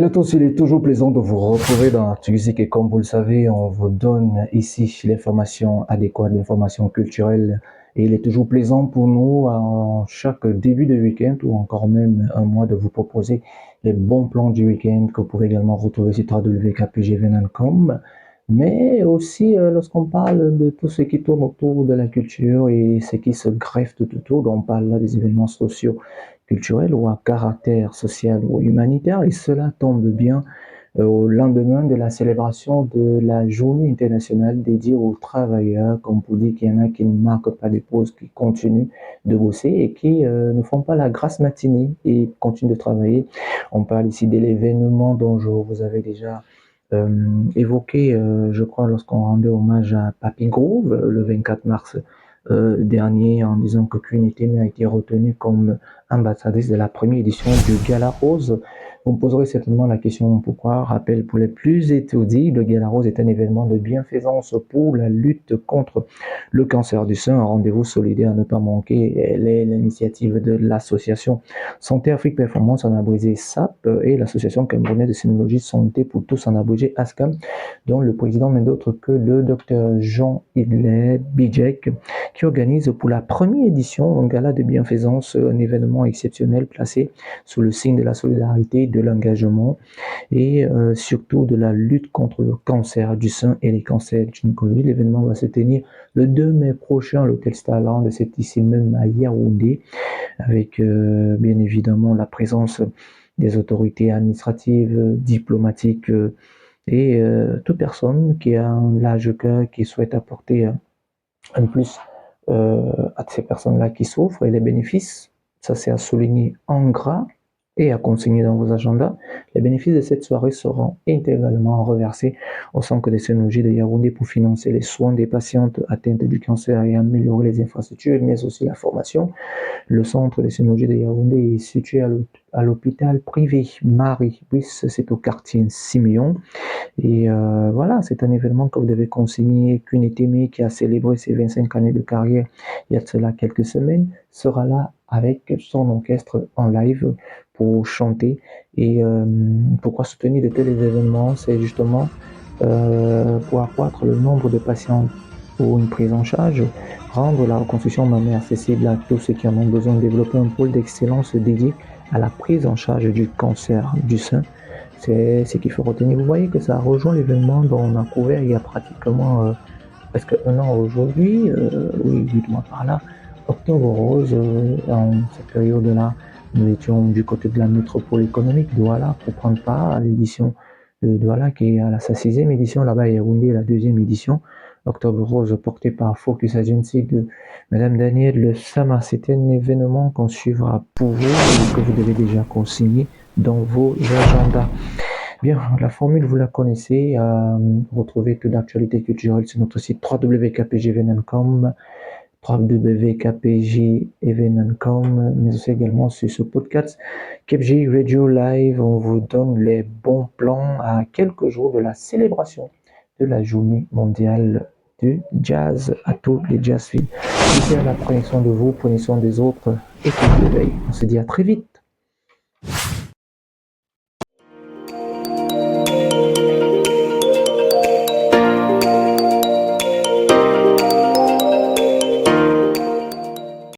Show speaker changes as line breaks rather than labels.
Salut à tous, il est toujours plaisant de vous retrouver dans ActuMusique et comme vous le savez, on vous donne ici l'information adéquate, l'information culturelle et il est toujours plaisant pour nous en chaque début de week-end ou encore même un mois de vous proposer les bons plans du week-end que vous pouvez également retrouver sur www.kpgvn.com mais aussi lorsqu'on parle de tout ce qui tourne autour de la culture et ce qui se greffe tout autour, on parle là des événements sociaux culturel ou à caractère social ou humanitaire, et cela tombe bien au lendemain de la célébration de la journée internationale dédiée aux travailleurs, comme pour dire qu'il y en a qui ne marquent pas les pauses, qui continuent de bosser et qui ne font pas la grasse matinée et continuent de travailler. On parle ici de l'événement dont je vous avais déjà évoqué, je crois, lorsqu'on rendait hommage à Papy Groove le 24 mars dernier, en disant que Queen Eteme a été retenue comme ambassadrice de la première édition du Gala Rose. Vous me poserez certainement la question pourquoi. Rappel pour les plus étourdis, le Gala Rose est un événement de bienfaisance pour la lutte contre le cancer du sein, un rendez-vous solidaire à ne pas manquer. Elle est l'initiative de l'association Santé Afrique Performance en abrégé SAP et l'association camerounaise de sénologie Santé pour tous en abrégé ASCAM, dont le président n'est d'autre que le docteur Jean Idler Bijek, qui organise pour la première édition un gala de bienfaisance, un événement exceptionnel placé sous le signe de la solidarité, de l'engagement et surtout de la lutte contre le cancer du sein et les cancers gynécologiques. L'événement va se tenir le 2 mai prochain à l'hôtel Starland, c'est ici même à Yaoundé, avec bien évidemment la présence des autorités administratives, diplomatiques et toute personne qui a un large cœur, qui souhaite apporter un plus à ces personnes-là qui souffrent et les bénéfices, ça c'est à souligner en gras et à consigner dans vos agendas. Les bénéfices de cette soirée seront intégralement reversés au centre de sénologie de Yaoundé pour financer les soins des patientes atteintes du cancer et améliorer les infrastructures, mais aussi la formation. Le centre de sénologie de Yaoundé est situé à l'hôpital privé Marie-Brice, c'est au quartier Siméon. Et voilà, c'est un événement que vous devez consigner. Queen Eteme, qui a célébré ses 25 années de carrière il y a de cela quelques semaines, sera là avec son orchestre en live pour chanter. Et pourquoi soutenir de tels événements? C'est justement pour accroître le nombre de patients pour une prise en charge, rendre la reconstruction mammaire accessible à tous ceux qui en ont besoin, développer un pôle d'excellence dédié à la prise en charge du cancer du sein. C'est ce qu'il faut retenir. Vous voyez que ça rejoint l'événement dont on a couvert il y a pratiquement presque un an aujourd'hui, oui, 8 mois par là, Octobre Rose, en cette période-là, nous étions du côté de la métropole économique, Douala, pour prendre part à l'édition de Douala, qui est à sa 6e édition, là-bas à Yaoundé, la 2e édition. Octobre Rose, porté par Focus Agency de Madame Danielle Le Sama. C'est un événement qu'on suivra pour vous et que vous devez déjà consigner dans vos agendas. Bien, la formule, vous la connaissez. Retrouvez toute l'actualité culturelle sur notre site www.kpgvn.com, www.kpgvn.com, mais aussi également sur ce podcast KPG Radio Live. On vous donne les bons plans à quelques jours de la célébration de la journée mondiale du jazz à tous les jazzphiles. D'ici là, prenez soin de vous, prenez soin des autres et que Dieu veille. On se dit à très vite.